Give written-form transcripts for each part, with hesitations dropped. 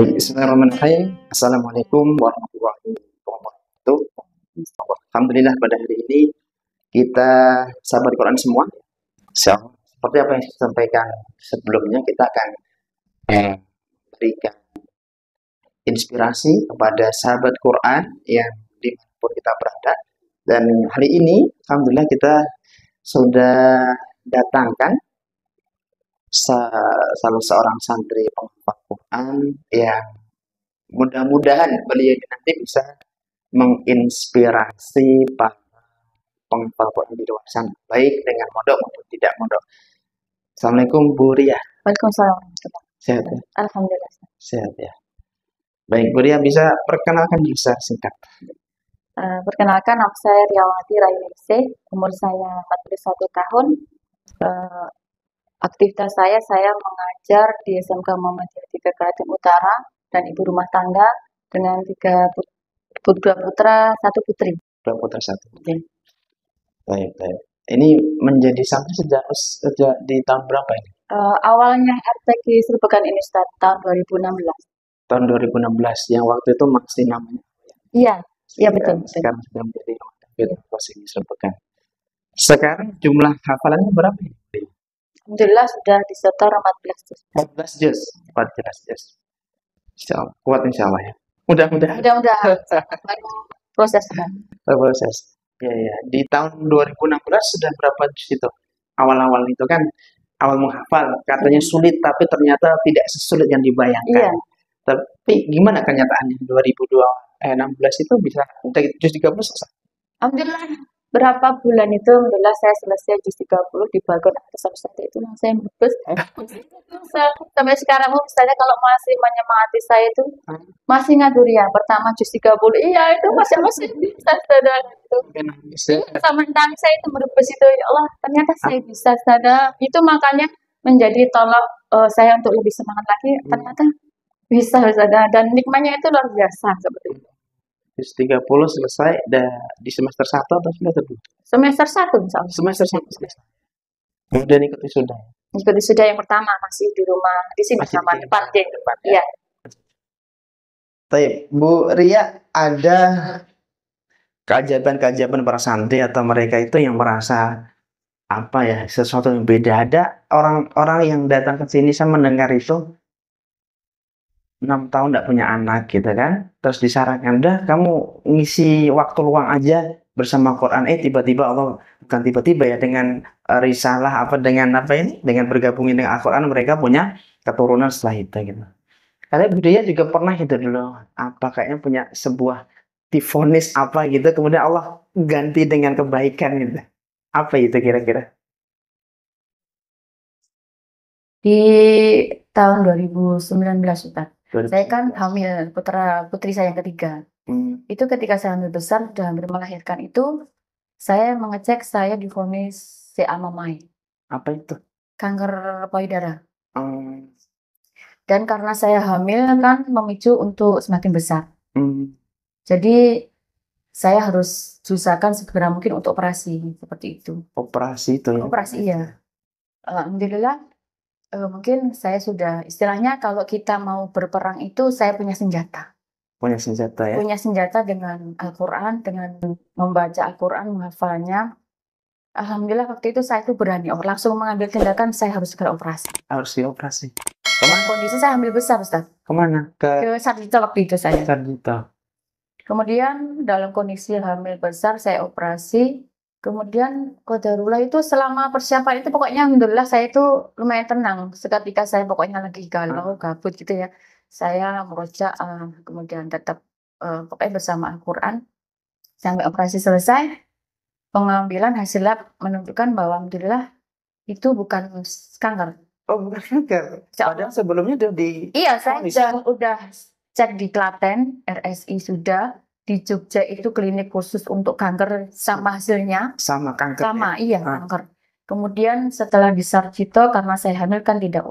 Baik, bismillahirrahmanirrahim. Assalamualaikum warahmatullahi wabarakatuh. Alhamdulillah pada hari ini kita sahabat Quran semua. Seperti apa yang saya sampaikan sebelumnya, kita akan berikan inspirasi kepada sahabat Quran yang dimanapun kita berada. Dan hari ini, alhamdulillah kita sudah datangkan salah seorang santri penghafal Quran yang mudah-mudahan beliau nanti bisa menginspirasi para penghafal Quran di luar sana, baik dengan mondok maupun tidak mondok. Assalamualaikum Bu Ria. Waalaikumsalam. Sehat ya? Alhamdulillah. Sehat ya. Baik, Bu Ria bisa perkenalkan diri secara singkat. Perkenalkan, nama saya Riawati Rayuningsih, umur saya 41 tahun. Aktivitas saya mengajar di SMK Muhammadiyah 3 Klaten Utara dan ibu rumah tangga dengan 3 putra, 1 putri. 2 putra 1. Ya. Baik. Ini menjadi santri sejak di tahun berapa ini? Awalnya RTQ Serbekan ini start tahun 2016. Tahun 2016, yang waktu itu masih namanya. Iya betul. Sekarang sudah menjadi posisi Serbekan. Sekarang jumlah hafalannya berapa ini? Alhamdulillah sudah disetor 14 juz. 14 juz. Kuat insya Allah ya. Mudah-mudahan. Baru proses kan. Proses. Ya. Di tahun 2016 sudah berapa juz itu? Awal-awal itu kan awal menghafal, katanya sulit tapi ternyata tidak sesulit yang dibayangkan. Iya. Tapi gimana kenyataannya 2016 itu bisa juz 30 selesai? Alhamdulillah. Berapa bulan itu, alhamdulillah saya selesai juz 30 di bagian atas satu itu saya merebus. Sampai sekarang misalnya kalau masih menyemangati saya itu masih ngadu ya. Pertama juz 30, iya itu masih bisa sadar itu. Sama tangis saya itu merebus itu, ya Allah ternyata saya bisa sadar. Itu makanya menjadi tolak saya untuk lebih semangat lagi. Ternyata bisa sadar dan nikmatnya itu luar biasa seperti itu. Juz 30 selesai di semester 1 atau semester 2? Semester 1 misalnya. Semester 1 selesai. Kemudian ikuti sudah. Ikuti sudah yang pertama masih di rumah di sini masih sama depan. Ya. Bu Ria, ada keajaiban para santri atau mereka itu yang merasa sesuatu yang beda. Ada orang-orang yang datang ke sini saya mendengar itu 6 tahun tidak punya anak gitu kan, terus disarankan kamu ngisi waktu luang aja bersama Quran, tiba-tiba Allah, bukan tiba-tiba ya, dengan risalah dengan bergabungin dengan Al-Quran mereka punya keturunan setelah itu gitu. Karena budaya juga pernah itu dulu kayaknya punya sebuah divonis gitu, kemudian Allah ganti dengan kebaikan gitu. Apa itu kira-kira? Di tahun 2019 Ustaz. Saya kan hamil putri saya yang ketiga. Itu ketika saya hamil besar sudah hampir melahirkan itu, saya mengecek saya divonis CA-mamai. Apa itu? Kanker payudara. Dan karena saya hamil kan memicu untuk semakin besar. Jadi saya harus usahakan segera mungkin untuk operasi seperti itu. Operasi itu ya? Operasi iya. Alhamdulillah. Mungkin saya sudah istilahnya kalau kita mau berperang itu saya punya senjata. Punya senjata ya? Punya senjata dengan Al-Quran, dengan membaca Al-Quran, menghafalnya. Alhamdulillah waktu itu saya itu berani langsung mengambil tindakan saya harus segera operasi. Harus dioperasi. Kemana? Kondisi saya hamil besar Ustaz. Kemana? Ke Sarjito waktu itu saya. Sarjito. Kemudian dalam kondisi hamil besar saya operasi. Kemudian qadarullah itu selama persiapan itu pokoknya alhamdulillah saya itu lumayan tenang. Seketika saya pokoknya lagi galau, gabut gitu ya. Saya merojak, kemudian tetap pokoknya bersama Al-Quran. Sampai operasi selesai, pengambilan hasil lab menunjukkan bahwa alhamdulillah itu bukan kanker. Oh bukan kanker? Padahal sebelumnya udah Iya, saya udah cek di Klaten, RSI sudah. Di Jogja itu klinik khusus untuk kanker sama hasilnya. Sama kanker. Sama, ya? Iya kanker. Kemudian setelah di Sarjito karena saya hamil kan tidak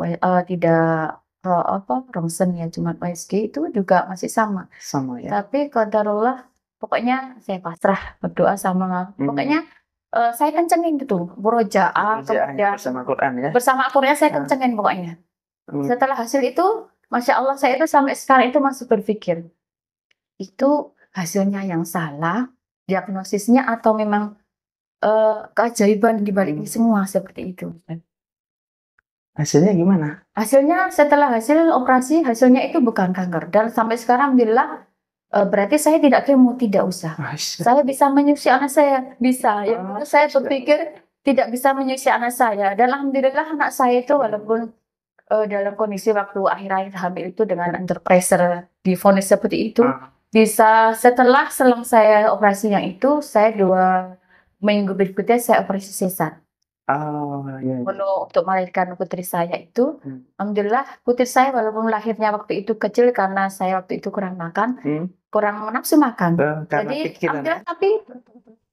ronsen ya, cuma USG itu juga masih sama. Sama ya. Tapi qadarullah pokoknya saya pasrah berdoa sama pokoknya saya kencengin gitu murojaah kemudian bersama Quran ya. Bersama Al-Quran saya kencengin pokoknya. Setelah hasil itu Masya Allah, saya itu sampai sekarang itu masih berpikir, itu hasilnya yang salah, diagnosisnya atau memang keajaiban di balik ini semua seperti itu. Hasilnya gimana? Hasilnya setelah hasil operasi, hasilnya itu bukan kanker. Dan sampai sekarang alhamdulillah, berarti saya tidak kemo, tidak usah. Masya. Saya bisa menyusui anak saya, bisa. Yang dulu saya berpikir tidak bisa menyusui anak saya. Dan alhamdulillah anak saya itu walaupun dalam kondisi waktu akhir-akhir hamil itu dengan under pressure divonis seperti itu, bisa setelah selang saya operasi yang itu, saya 2 minggu berikutnya saya operasi sesar. Oh, iya. Untuk melahirkan putri saya itu, alhamdulillah putri saya walaupun lahirnya waktu itu kecil karena saya waktu itu kurang makan, kurang nafsu makan. Karena Jadi pikiran. alhamdulillah tapi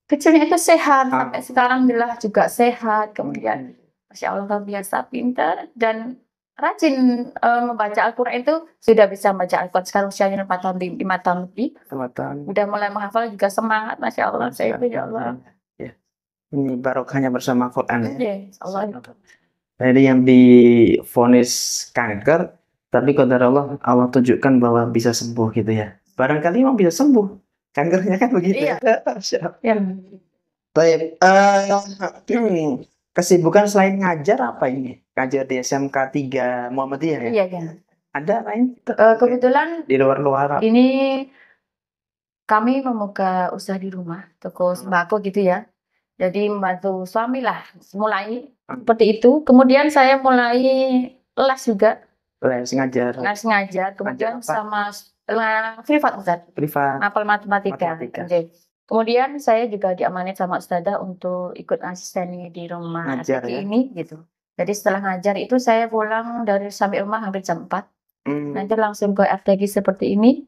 kecilnya itu sehat sampai sekarang alhamdulillah juga sehat. Kemudian Masya Allah luar biasa pintar dan rajin membaca Al-Quran itu sudah bisa membaca Al-Quran sekarang usianya 5 tahun lebih. Udah mulai menghafal juga semangat Masya Allah. Saya itu ya Allah. Ini barokahnya bersama Quran ya. Allah. Jadi yang divonis kanker, tapi qadar Allah tunjukkan bahwa bisa sembuh gitu ya. Barangkali memang bisa sembuh. Kankernya kan begitu. Iya. Ya. Baik. Kesibukan selain ngajar apa ini? Ngajar di SMK 3 Muhammadiyah ya? Iya, iya. Ada lain? Kebetulan di luar ini kami membuka usaha di rumah, toko sembako gitu ya. Jadi membantu suami lah, mulai seperti itu. Kemudian saya mulai les juga. Les ngajar. Kemudian sama privat Ustaz. Privat. Mapel matematika. Kemudian saya juga diamanai sama Ustazah untuk ikut asisten di rumah ngajar ya? ini gitu. Jadi setelah ngajar itu saya pulang dari sampai rumah hampir jam 4. Nanti langsung ke RTG seperti ini.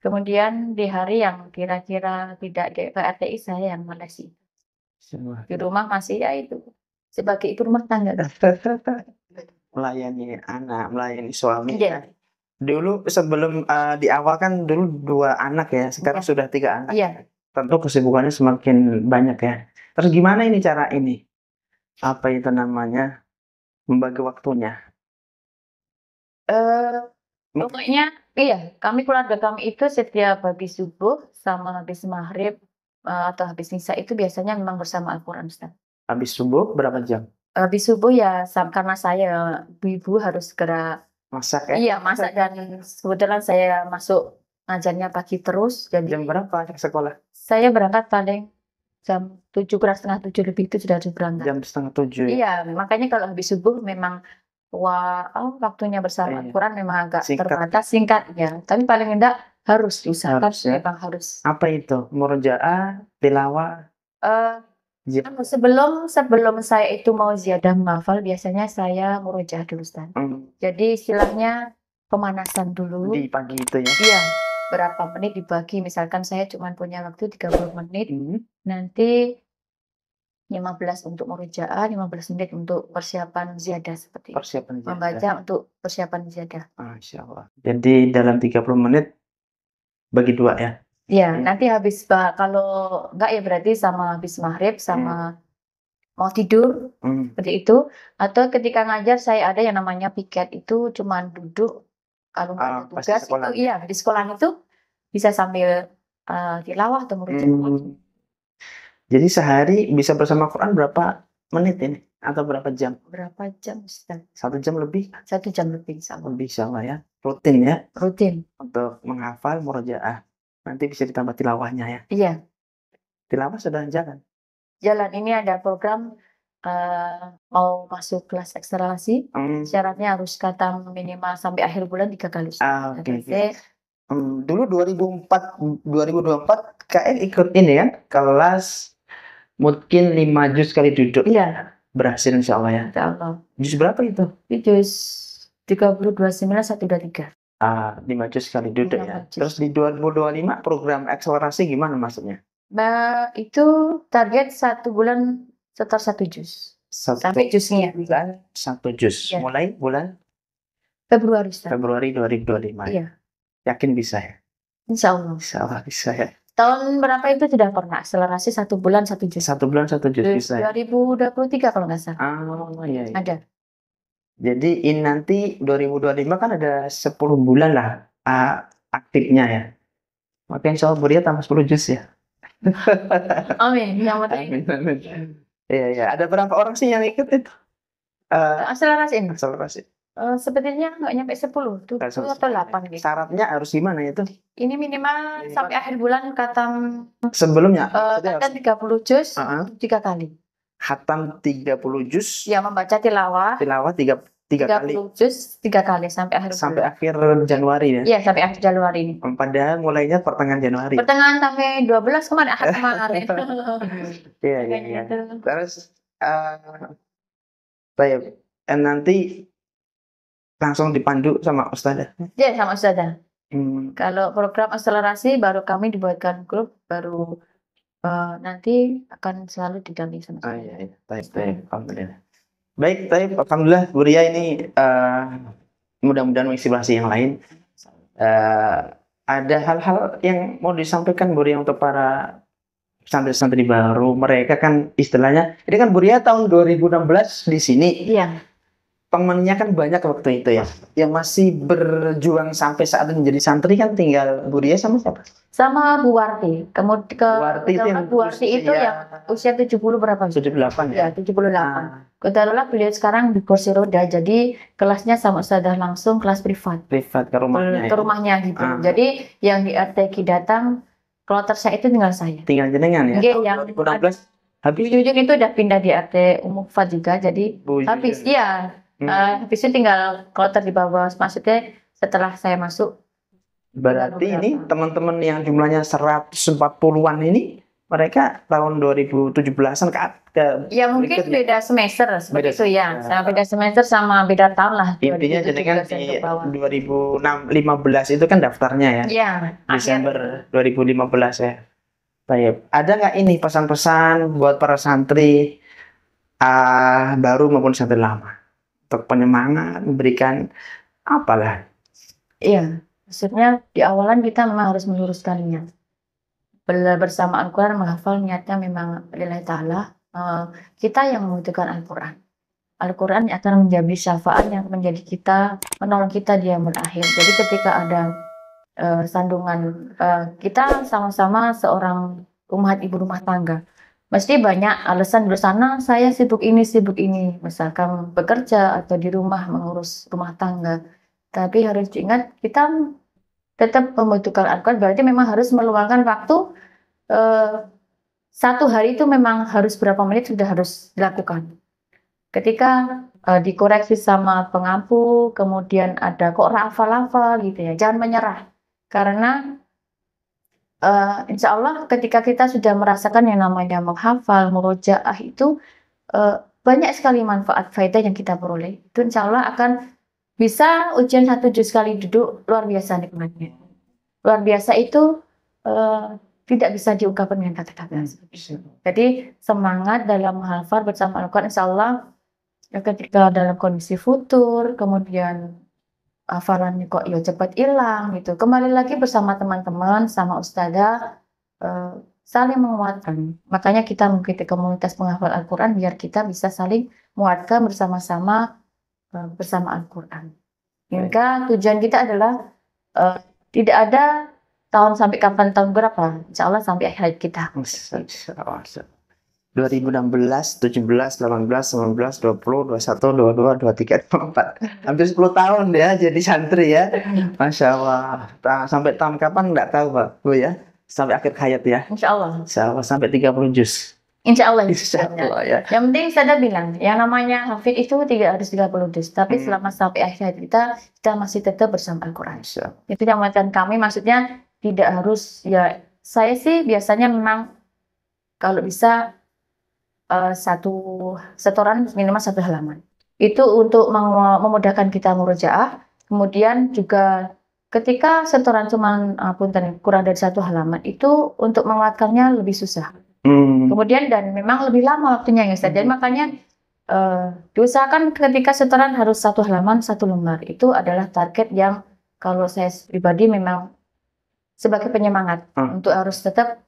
Kemudian di hari yang kira-kira tidak ke RTI saya yang melesi. Di rumah masih ya itu sebagai ibu rumah tangga. Melayani anak, melayani suami. Iya. Dulu sebelum di awal kan dulu 2 anak ya, sekarang sudah 3 anak. Iya. Tentu kesibukannya semakin banyak ya. Terus gimana ini cara ini? Apa itu namanya? Membagi waktunya. Pokoknya iya, keluarga kami itu setiap habis subuh sama habis maghrib atau habis isya itu biasanya memang bersama Al-Quran Ustaz. Habis subuh berapa jam? Habis subuh ya karena saya ibu harus segera masak ya? Iya, masak dan kebetulan saya masuk ngajarnya pagi terus. Jadi jam berapa sekolah? Saya berangkat paling jam 7 kurang setengah 7 lebih itu sudah harus berangkat. Jam setengah 7 ya? Iya, makanya kalau habis subuh memang waktunya bersama Al-Quran memang agak terbatas singkat ya. Tapi paling enggak harus diusahakan memang harus. Apa itu? Murojaah, tilawah? Sebelum saya itu mau ziyadah menghafal biasanya saya murojaah dulu Ustaz. Jadi istilahnya pemanasan dulu. Di pagi itu ya? Iya, berapa menit dibagi. Misalkan saya cuma punya waktu 30 menit. Nanti 15 untuk murojaah, 15 menit untuk persiapan ziyadah seperti itu. Persiapan ziyadah. Membaca untuk persiapan ziyadah. Masya Allah. Jadi dalam 30 menit bagi 2 ya? Iya, nanti habis kalau enggak ya berarti sama habis maghrib sama mau tidur seperti itu. Atau ketika ngajar saya ada yang namanya piket itu cuma duduk kalau nggak ada tugas itu iya di sekolah itu bisa sambil tilawah atau murojaah. Jadi sehari bisa bersama Quran berapa menit ini? Atau berapa jam? Berapa jam Ustaz? 1 jam lebih? 1 jam lebih sama. Bisa lah ya. Rutin ya? Rutin. Untuk menghafal murojaah. Nanti bisa ditambah tilawahnya ya? Iya. Tilawah sudah jalan? Jalan. Ini ada program mau masuk kelas akselerasi. Syaratnya harus khatam minimal sampai akhir bulan 3 kali. Oke. Dulu 2024 KN ikut ini kan? Kelas mungkin 5 juz sekali duduk. Iya. Berhasil insya Allah ya? Insya Allah. Juz berapa itu? Juz 30, 29, 1, 2, 3. 5 juz sekali duduk ya. Terus di 2025 program akselerasi gimana maksudnya? Nah, itu target 1 bulan setor 1 juz. Sampai juznya. 1 juz. Ya. Mulai bulan? Februari. Februari 2025. Iya. Yakin bisa ya? Insya Allah. Insya Allah bisa ya. Tahun berapa itu sudah pernah akselerasi 1 bulan 1 juz. 1 bulan 1 juz bisa ya? 2023 kalau nggak salah. Iya. Ada. Jadi ini nanti 2025 kan ada 10 bulan lah aktifnya ya. Maka insya Allah Buria tambah 10 juz ya. Amin. Yang penting Amin, amin. Iya, iya. Ada berapa orang sih yang ikut itu? akselerasi ini. Akselerasi. Sepertinya nggak nyampe 10, 7 atau 8 gitu. Syaratnya harus gimana itu? Ini minimal sampai akhir bulan khatam Sebelumnya, maksudnya khatam 30 juz 3 kali. khatam 30 juz, Ya, membaca tilawah tilawah 3 kali 30 juz 3 kali sampai akhir sampai bulan. akhir Januari ya. Iya, sampai akhir Januari ini. Padahal mulainya pertengahan Januari. Pertengahan sampai 12 kemarin, akhir kemarin. Iya, iya, iya. Terus nanti langsung dipandu sama Ustazah. Ya, sama Ustazah. Kalau program akselerasi baru kami dibuatkan grup, baru nanti akan selalu didampingi sama saya. Iya, iya. Baik, alhamdulillah. Baik, alhamdulillah Bu Ria ini mudah-mudahan menginspirasi yang lain. Ada hal-hal yang mau disampaikan Bu Ria untuk para santri-santri baru. Mereka kan istilahnya, ini kan Bu Ria tahun 2016 di sini. Iya. Temennya kan banyak waktu itu ya. Yang masih berjuang sampai saat ini menjadi santri kan tinggal Bu Ria sama siapa? Sama Bu Warti. Kemudian Bu Warti itu yang usia 70 berapa? 78 ya? Ya, 78. Kebetulan beliau sekarang di kursi roda, jadi kelasnya sama Ustazah langsung kelas privat. Privat ke rumahnya. Ke rumahnya gitu. Jadi yang di RTQ datang, kloter saya itu tinggal saya. Tinggal jenengan ya? Yang 2016 habis. Jujur itu udah pindah di RT Umum Fat juga, jadi habis ya. Habis itu tinggal kloter di bawah, maksudnya setelah saya masuk. Berarti ini teman-teman yang jumlahnya 140-an ini mereka tahun 2017-an ke ya mungkin beda semester seperti itu ya. Sama beda semester sama beda tahun lah. Intinya jadi kan di 2015 itu kan daftarnya ya. Iya. Desember 2015 ya. Baik. Ada nggak ini pesan-pesan buat para santri baru maupun santri lama untuk penyemangat, memberikan apalah? Iya. Maksudnya di awalan kita memang harus meluruskan niat. Bersama Al-Quran menghafal niatnya memang lillahi ta'ala. Kita yang membutuhkan Al-Quran. Al-Quran akan menjadi syafaat yang menjadi kita, menolong kita di yaumul akhir. Jadi ketika ada sandungan, kita sama-sama seorang umat ibu rumah tangga. Mesti banyak alasan di sana, saya sibuk ini, misalkan bekerja atau di rumah mengurus rumah tangga. Tapi harus diingat, kita tetap membutuhkan Al-Quran, berarti memang harus meluangkan waktu. Satu hari itu memang harus berapa menit sudah harus dilakukan. Ketika dikoreksi sama pengampu, kemudian ada kok hafal-hafal gitu ya, jangan menyerah. Karena insya Allah ketika kita sudah merasakan yang namanya menghafal, murojaah itu banyak sekali manfaat faedah yang kita peroleh. Itu insya Allah akan bisa ujian 1 juz sekali duduk, luar biasa nikmatnya. Luar biasa itu tidak bisa diungkapkan dengan kata-kata. Jadi semangat dalam menghafal bersama Al-Quran, insya Allah ketika dalam kondisi futur, kemudian hafalannya kok ya cepat hilang gitu. Kembali lagi bersama teman-teman, sama Ustazah, saling menguatkan. Makanya kita mengikuti komunitas penghafal Al-Quran biar kita bisa saling menguatkan bersama-sama bersama Al-Quran. Hingga tujuan kita adalah tidak ada tahun sampai kapan, tahun berapa, insya Allah sampai akhir kita. 2016, 17, 18, 19, 20, 21, 22, 23, 24. Hampir 10 tahun ya jadi santri ya. Masya Allah. Sampai tahun kapan nggak tahu Pak Bu ya. Sampai akhir hayat ya. Insya Allah. Insya Allah sampai 30 juz. Insya Allah. Insya Allah ya. Yang penting saya bilang, yang namanya hafid itu harus 30 juz. Tapi selama sampai akhir hayat kita masih tetap bersama Al-Quran. Itu yang membuatkan kami, maksudnya tidak harus ya. Saya sih biasanya memang kalau bisa setoran minimal 1 halaman. Itu untuk memudahkan kita murojaah. Kemudian juga ketika setoran cuma kurang dari 1 halaman, itu untuk menguatkannya lebih susah. Kemudian dan memang lebih lama waktunya ya Ustaz. Jadi makanya diusahakan ketika setoran harus 1 halaman 1 lembar. Itu adalah target yang kalau saya pribadi memang sebagai penyemangat untuk harus tetap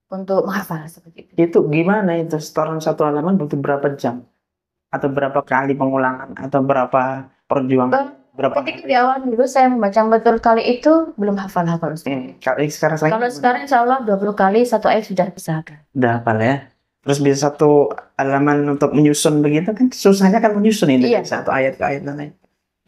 untuk menghafal seperti itu. Itu gimana itu setoran 1 halaman butuh berapa jam? atau berapa kali pengulangan atau berapa perjuangan berapa Ketika di awal dulu saya membaca betul kali itu belum hafal-hafal. kalau sekarang saya Kalau sekarang insya Allah 20 kali satu ayat sudah bisa hafal. udah hafal ya. Terus bisa satu halaman untuk menyusun begitu kan susahnya kan menyusun ini Iya. satu ayat ke ayat lain.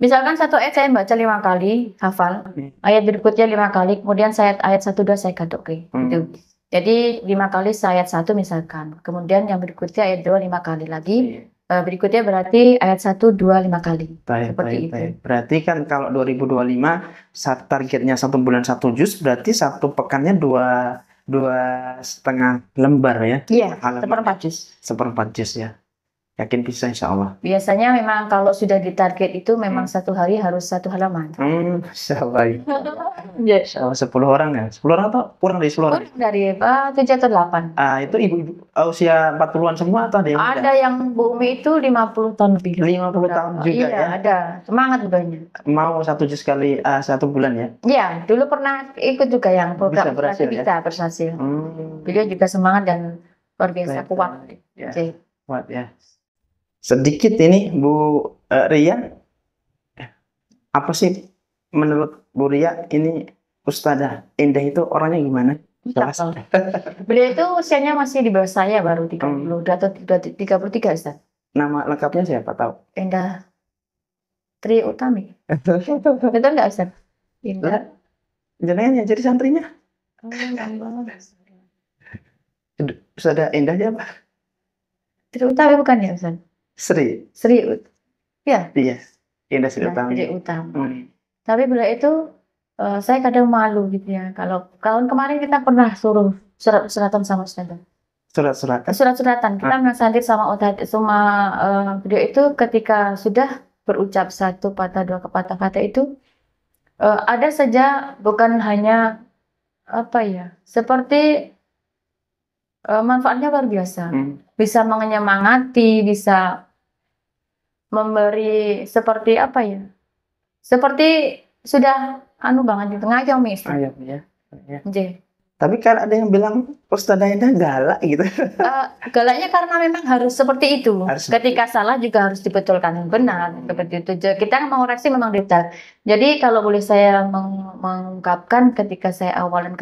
Misalkan satu ayat saya baca 5 kali hafal, ayat berikutnya 5 kali, kemudian saya ayat 1 2 saya gadok gitu. Jadi 5 kali saya ayat 1 misalkan, kemudian yang berikutnya ayat 2 5 kali lagi. Berikutnya berarti ayat 1 2 5 kali. Seperti itu. Berarti kan kalau 2025 targetnya 1 bulan 1 juz, berarti 1 pekannya 2,5 lembar ya. Iya, Halaman. seperempat juz. Seperempat juz ya. Yakin bisa insya Allah. Biasanya memang kalau sudah ditarget itu memang 1 hari harus 1 halaman. Insya Allah. Iya. Insya Allah 10 orang ya. 10 orang atau kurang dari 10 orang? Kurang dari 7 atau 8. Itu ibu-ibu usia 40-an semua atau ada yang muda? Ada yang Bu Umi itu 50 tahun lebih. 50 tahun juga iya, ya? ada. Semangat banyak. Mau 1 juz kali 1 bulan ya? Iya, dulu pernah ikut juga yang program berhasil ya? Bisa berhasil. Beliau juga semangat dan luar biasa kuat. Ya. Okay. Kuat ya. Sedikit ini Bu Ria, apa sih menurut Bu Ria ini Ustadzah Endah itu orangnya gimana? Beliau itu usianya masih di bawah saya, baru 30 atau 33 Ustaz. Nama lengkapnya siapa tahu? Endah Tri Utami. Betul nggak Ustaz? Endah. Jenengan yang jadi santrinya? Ustadzah Endah siapa? Tri Utami bukan ya Ustaz? Sri. Ya. Iya. Endah Sri Utami. Sri Utami. Tapi beliau itu saya kadang malu gitu ya. Kalau tahun kemarin kita pernah suruh surat-suratan sama Ustaz. Surat-suratan. Surat-suratan. Kita santri sama beliau itu ketika sudah berucap 1 patah 2 patah kata itu ada saja bukan hanya apa ya, seperti manfaatnya luar biasa. Bisa menyemangati, bisa memberi seperti apa ya? Seperti sudah banget di tengah ngayomi. Ya. J. Tapi kan ada yang bilang Ustadzah Endah galak gitu. Galaknya karena memang harus seperti itu. Ketika salah juga harus dibetulkan yang benar. Seperti itu. Kita mau reaksi memang detail. Jadi kalau boleh saya mengungkapkan ketika saya awalan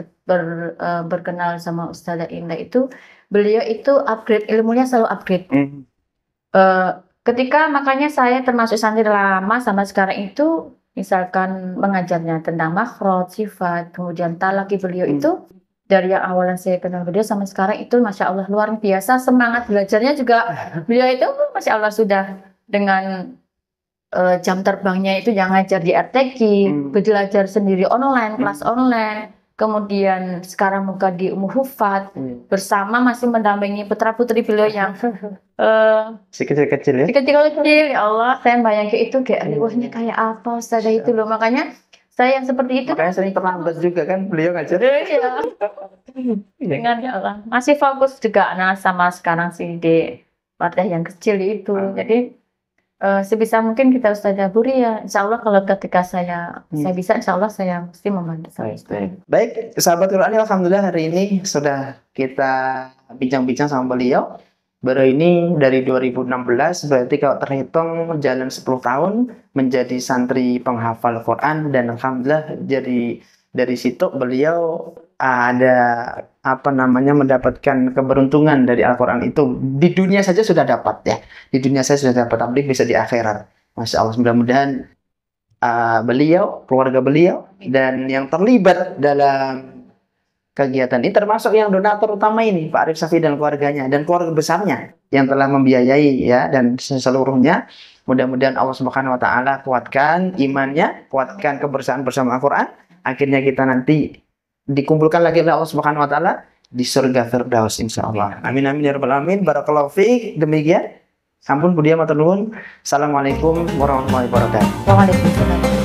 berkenal sama Ustadzah Endah itu, beliau itu upgrade ilmunya, selalu upgrade. Ketika makanya saya termasuk santri lama sama sekarang itu, misalkan mengajarnya tentang makhraj, sifat, kemudian talaki, beliau itu dari yang awalan saya kenal beliau sama sekarang itu Masya Allah luar biasa, semangat belajarnya juga beliau itu Masya Allah sudah dengan jam terbangnya itu yang ngajar di RTQ, belajar sendiri online, kelas online. Kemudian sekarang muka di Hufat bersama masih mendampingi putra-putri beliau yang si kecil-kecil ya? Si kecil-kecil, ya Allah, saya bayangin itu kayak wahnya kayak apa Ustazah itu loh. Makanya saya yang seperti itu. Makanya sering terlambat juga kan beliau ngajar. Iya. Dengan ya Allah, masih fokus juga sama sekarang sih di wadah yang kecil itu. Jadi sebisa mungkin kita Ustazah Buri ya, insya Allah kalau ketika saya bisa, insya Allah saya mesti membantu. Baik, sahabat Quran, alhamdulillah hari ini sudah kita bincang-bincang sama beliau. Baru ini dari 2016, berarti kalau terhitung jalan 10 tahun menjadi santri penghafal Quran, dan alhamdulillah jadi dari situ beliau ada mendapatkan keberuntungan dari Al-Quran itu di dunia saja sudah dapat ya, di dunia saya sudah dapat, tapi bisa di akhirat. Masya Allah, mudah-mudahan beliau, keluarga beliau, dan yang terlibat dalam kegiatan ini termasuk yang donatur utama ini Pak Arif Safi dan keluarganya dan keluarga besarnya yang telah membiayai ya, dan seluruhnya. Mudah-mudahan Allah Subhanahu wa taala kuatkan imannya, kuatkan kebersamaan bersama Al-Quran, akhirnya kita nanti dikumpulkan lagi oleh Allah Subhanahu wa taala di surga Firdaus insyaallah. Amin amin ya rabbal alamin. Barakallahu fiik. Demikian. Sampun budaya matur nuwun. Assalamualaikum warahmatullahi wabarakatuh. Waalaikumsalam.